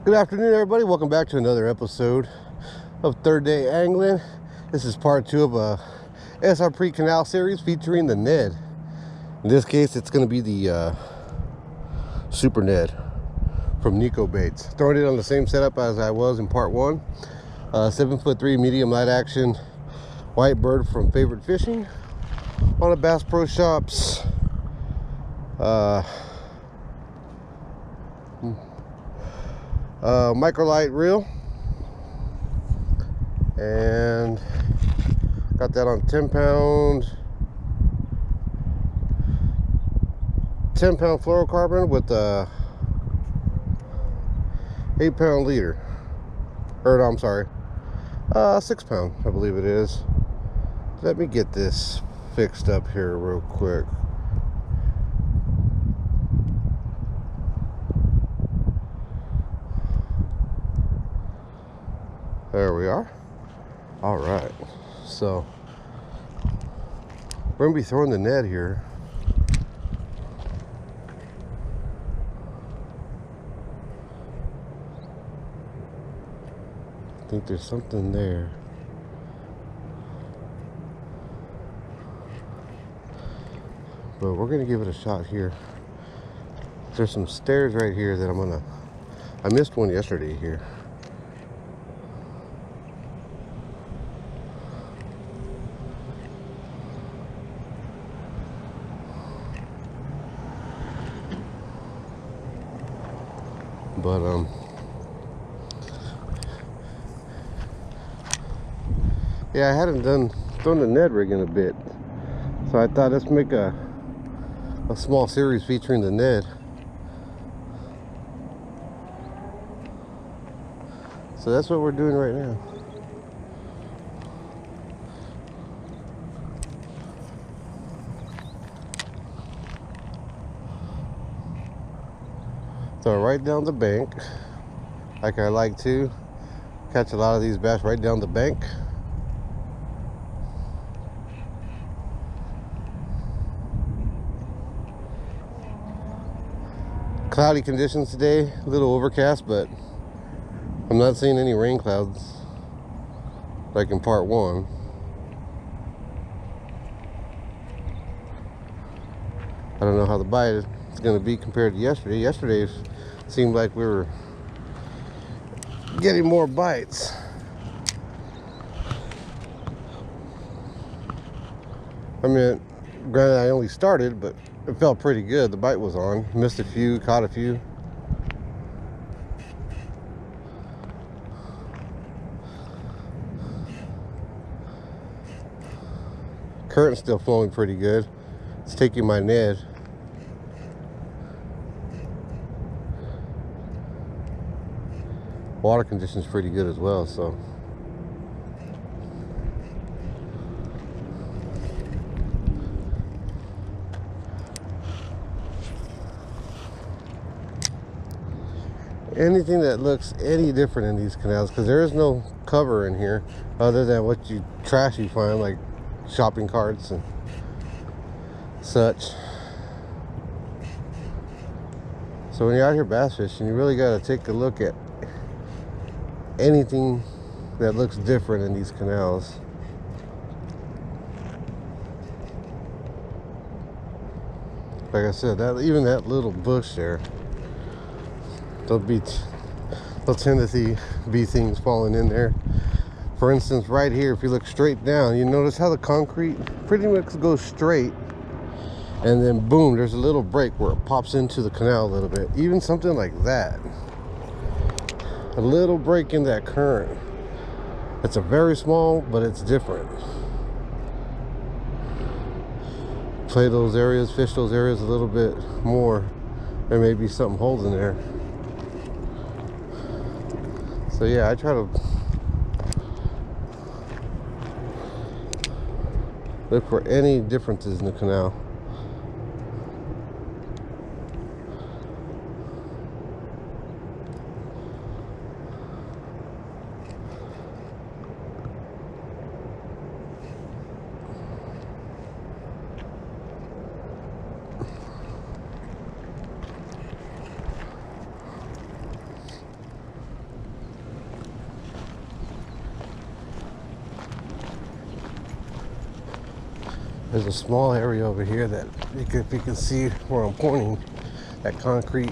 Good afternoon, everybody. Welcome back to another episode of Third Day Angling. This is part 2 of a Srp Canal series featuring the Ned. In this case, it's going to be the Super Ned from Nikko Baits. Throwing it on the same setup as I was in part 1. 7'3" medium light action white bird from Favorite Fishing on a Bass Pro Shops microlight reel, and got that on 10-pound fluorocarbon with a 8-pound leader, or no, I'm sorry, 6-pound, I believe it is. Let me get this fixed up here real quick. There we are. All right, so we're gonna be throwing the Ned here. I think there's something there. But we're gonna give it a shot here. There's some stairs right here that I missed one yesterday here. But yeah, I hadn't thrown the Ned Rig in a bit, so I thought let's make a small series featuring the Ned. So that's what we're doing right now. So right down the bank, like I like to catch a lot of these bass right down the bank. Cloudy conditions today, a little overcast, but I'm not seeing any rain clouds like in part 1. I don't know how the bite is going to be compared to yesterday. Yesterday seemed like we were getting more bites. I mean, granted, I only started, but it felt pretty good. The bite was on. Missed a few, caught a few. Current's still flowing pretty good. It's taking my Ned. Water conditions pretty good as well, so anything that looks any different in these canals, because there is no cover in here other than what trash you find, like shopping carts and such. So when you're out here bass fishing, you really got to take a look at anything that looks different in these canals. Like I said, even that little bush there, there'll tend to be things falling in there. For instance, right here, if you look straight down, you notice how the concrete pretty much goes straight, and then boom, there's a little break where it pops into the canal a little bit. Even something like that, a little break in that current. It's a very small, but it's different. Play those areas, fish those areas a little bit more. There may be something holding there. So yeah, I try to look for any differences in the canal. There's a small area over here that if you can see where I'm pointing, that concrete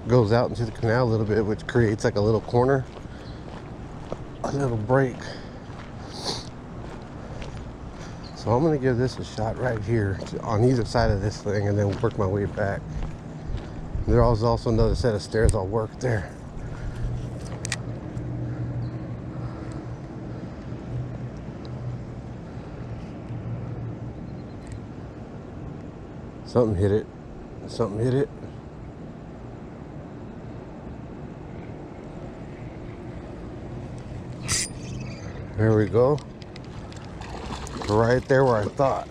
goes out into the canal a little bit, which creates like a little corner, a little break. So I'm gonna give this a shot right here on either side of this thing and then work my way back. There's also another set of stairs I'll work there. Something hit it. Something hit it. There we go. Right there where I thought.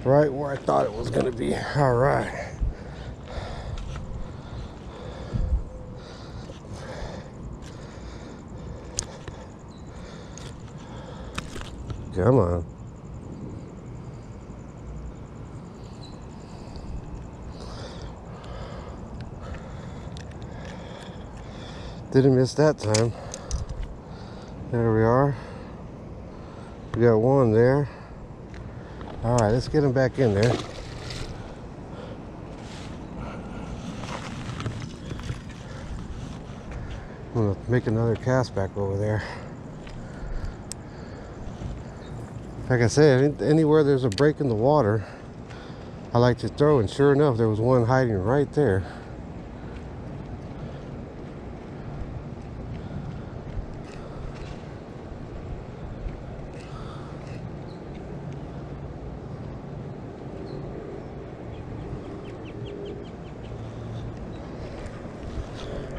Right where I thought it was gonna be. All right. Come on. Didn't miss that time. There we are. We got one there. All right, let's get him back in there. I'm gonna make another cast back over there. Like I said, anywhere there's a break in the water, I like to throw, and sure enough, there was one hiding right there.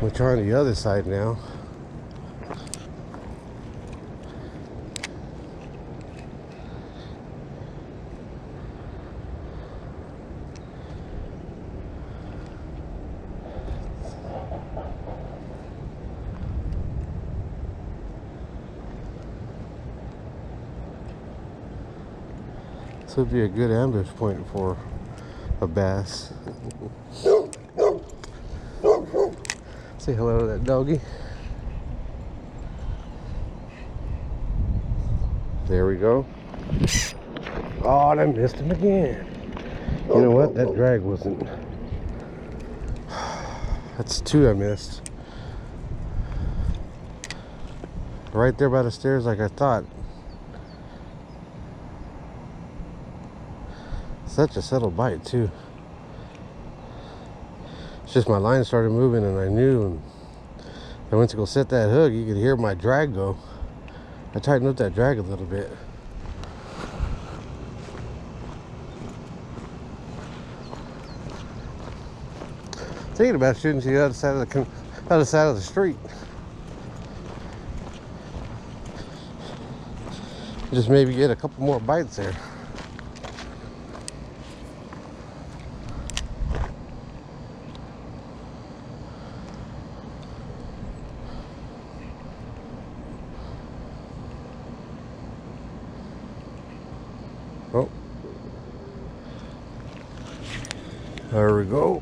We're trying the other side now. This would be a good ambush point for a bass. Say hello to that doggy. There we go. Oh, and I missed him again. You know what? That drag wasn't. That's two I missed. Right there by the stairs, like I thought. Such a subtle bite, too. It's just my line started moving and I knew, and I went to go set that hook. You could hear my drag go. I tightened up that drag a little bit. Thinking about shooting to the other side of the street. Just maybe get a couple more bites there. Oh, there we go.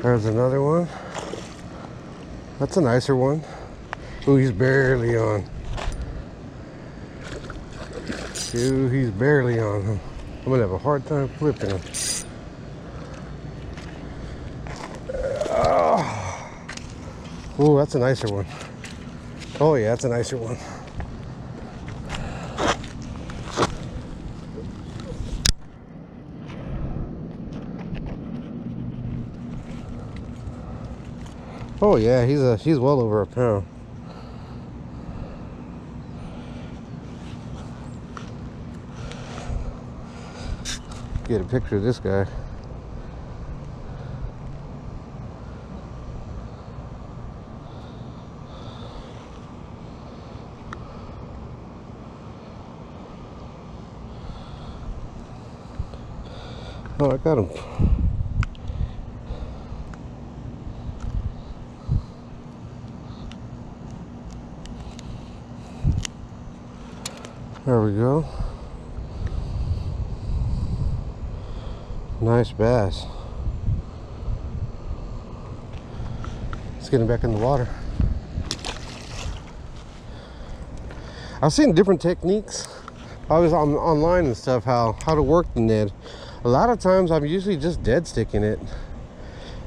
There's another one. That's a nicer one. Ooh, he's barely on. Ooh, he's barely on. I'm gonna have a hard time flipping him. Ooh, that's a nicer one. Oh yeah, that's a nicer one. Oh yeah, he's well over a pound. Get a picture of this guy. Oh, I got him. There we go. Nice bass. Let's get him back in the water. I've seen different techniques. I was online and stuff how to work the Ned. A lot of times I'm usually just dead sticking it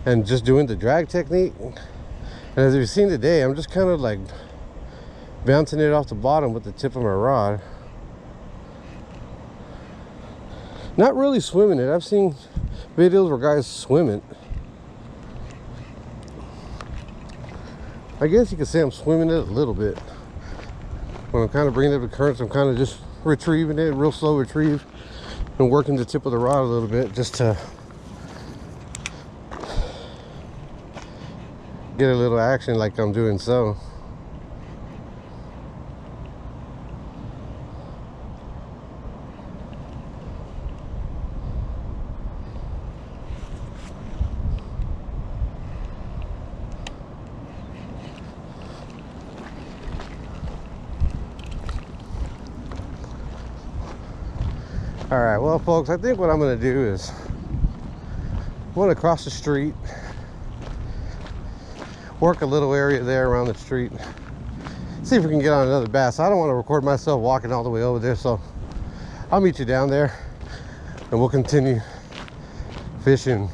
and just doing the drag technique. And as you've seen today, I'm just kind of like bouncing it off the bottom with the tip of my rod. Not really swimming it. I've seen videos where guys swim it. I guess you could say I'm swimming it a little bit. When I'm kind of bringing up the currents, I'm kind of just retrieving it, real slow retrieve, and working the tip of the rod a little bit just to get a little action like I'm doing so. All right, well, folks, I think what I'm going to do is I'm going to cross the street, work a little area there around the street, see if we can get on another bass. I don't want to record myself walking all the way over there, so I'll meet you down there and we'll continue fishing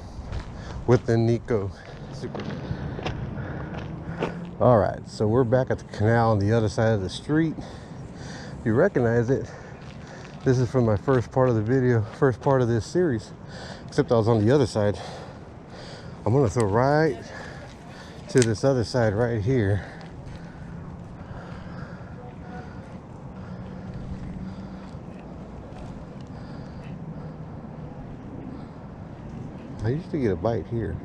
with the Nikko Super Ned. All right, so we're back at the canal on the other side of the street. If you recognize it, this is from my first part of the video, first part of this series, except I was on the other side. I'm gonna throw right to this other side right here. I used to get a bite here.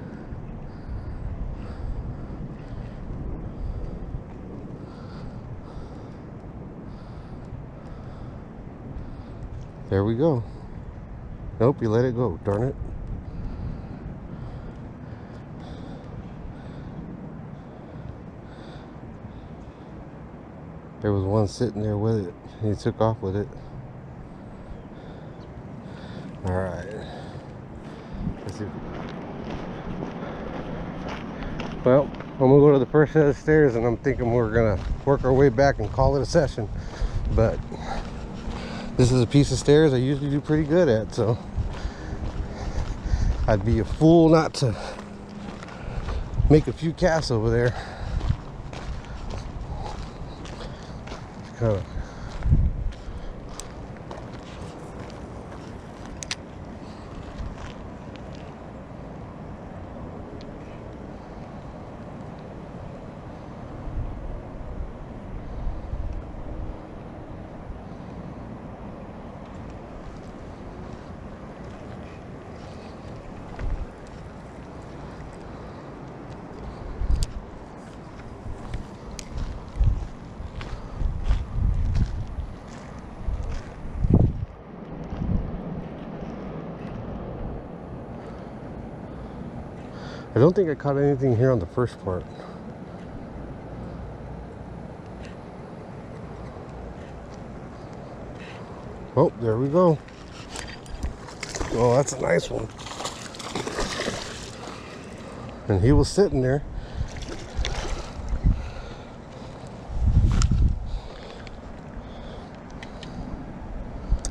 There we go. Nope, you let it go, darn it. There was one sitting there with it. He took off with it. All right. Let's see. Well, I'm gonna go to the first set of stairs and I'm thinking we're gonna work our way back and call it a session. But this is a piece of stairs I usually do pretty good at, so I'd be a fool not to make a few casts over there. Kind of. I don't think I caught anything here on the first part. Oh, there we go. Oh, that's a nice one. And he was sitting there.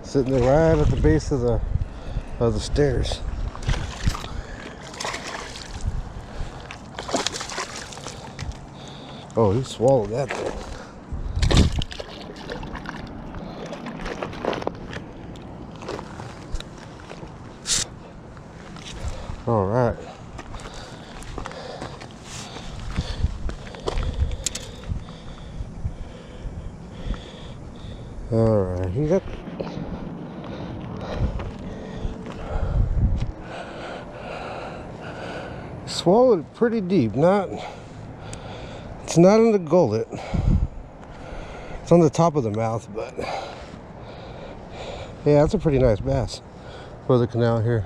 Sitting there right at the base of the stairs. Oh, he swallowed that thing. All right. All right, he got. Swallowed it pretty deep. It's not in the gullet. It's on the top of the mouth, but yeah, that's a pretty nice bass for the canal here.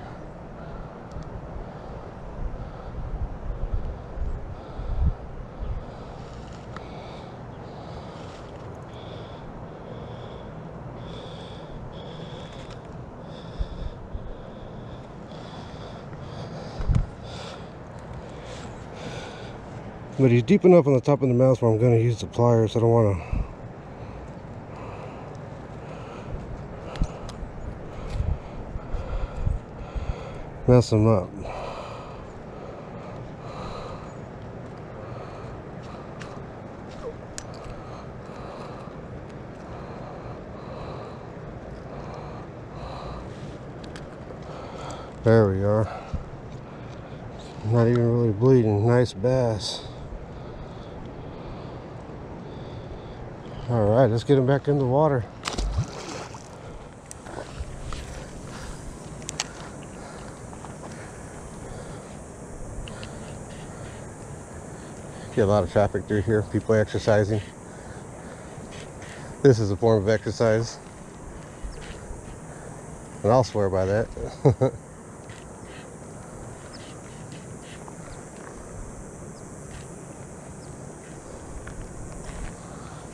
But he's deep enough on the top of the mouth where I'm going to use the pliers. I don't want to mess him up. There we are. Not even really bleeding. Nice bass. Alright, let's get him back in the water. Get a lot of traffic through here, people exercising. This is a form of exercise. And I'll swear by that.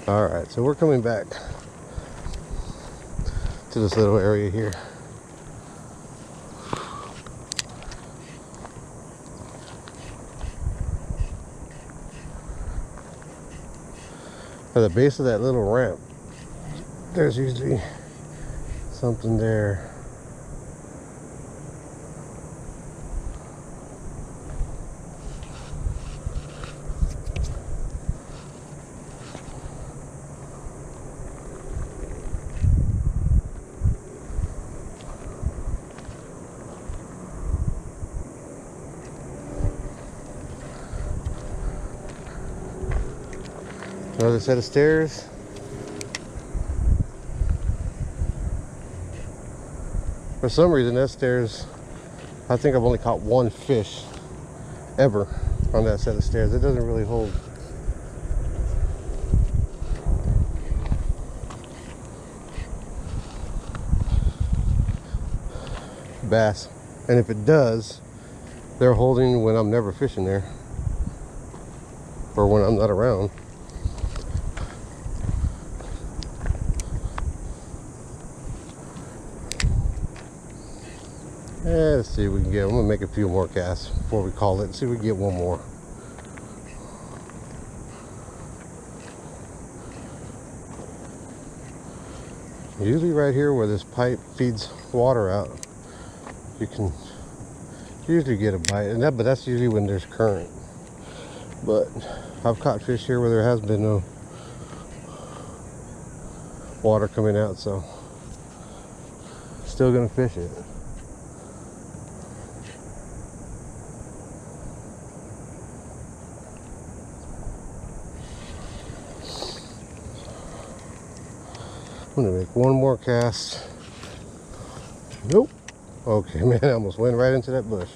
Alright, so we're coming back to this little area here. At the base of that little ramp, there's usually something there. Another set of stairs. For some reason, that stairs, I think I've only caught one fish ever on that set of stairs. It doesn't really hold. Bass. And if it does, they're holding when I'm never fishing there. Or when I'm not around. Let's see if we can get. I'm gonna make a few more casts before we call it. See if we can get one more. Usually right here where this pipe feeds water out, you can usually get a bite, and but that's usually when there's current. But I've caught fish here where there has been no water coming out, so still gonna fish it. I'm gonna make one more cast. Nope. Okay, man, I almost went right into that bush.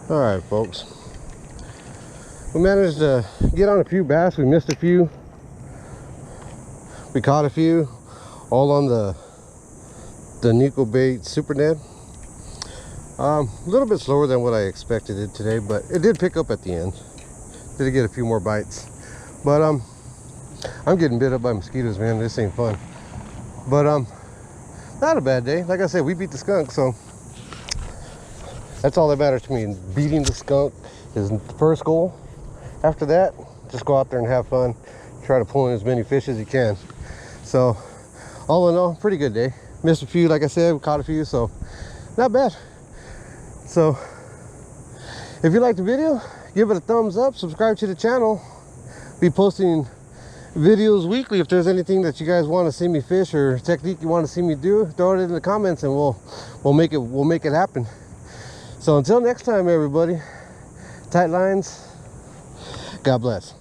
All right, folks. We managed to get on a few bass. We missed a few. We caught a few, all on the Nikko Super Ned. A little bit slower than what I expected it today, but it did pick up at the end. Did get a few more bites, but I'm getting bit up by mosquitoes, man. This ain't fun. But not a bad day. Like I said, we beat the skunk, so that's all that matters to me. Beating the skunk is the first goal. After that, just go out there and have fun. Try to pull in as many fish as you can. So, all in all, pretty good day. Missed a few, like I said, we caught a few, so not bad. So, if you liked the video, give it a thumbs up, subscribe to the channel. Be posting videos weekly. If there's anything that you guys want to see me fish or technique you want to see me do, throw it in the comments and we'll make it happen. So until next time, everybody, tight lines. God bless.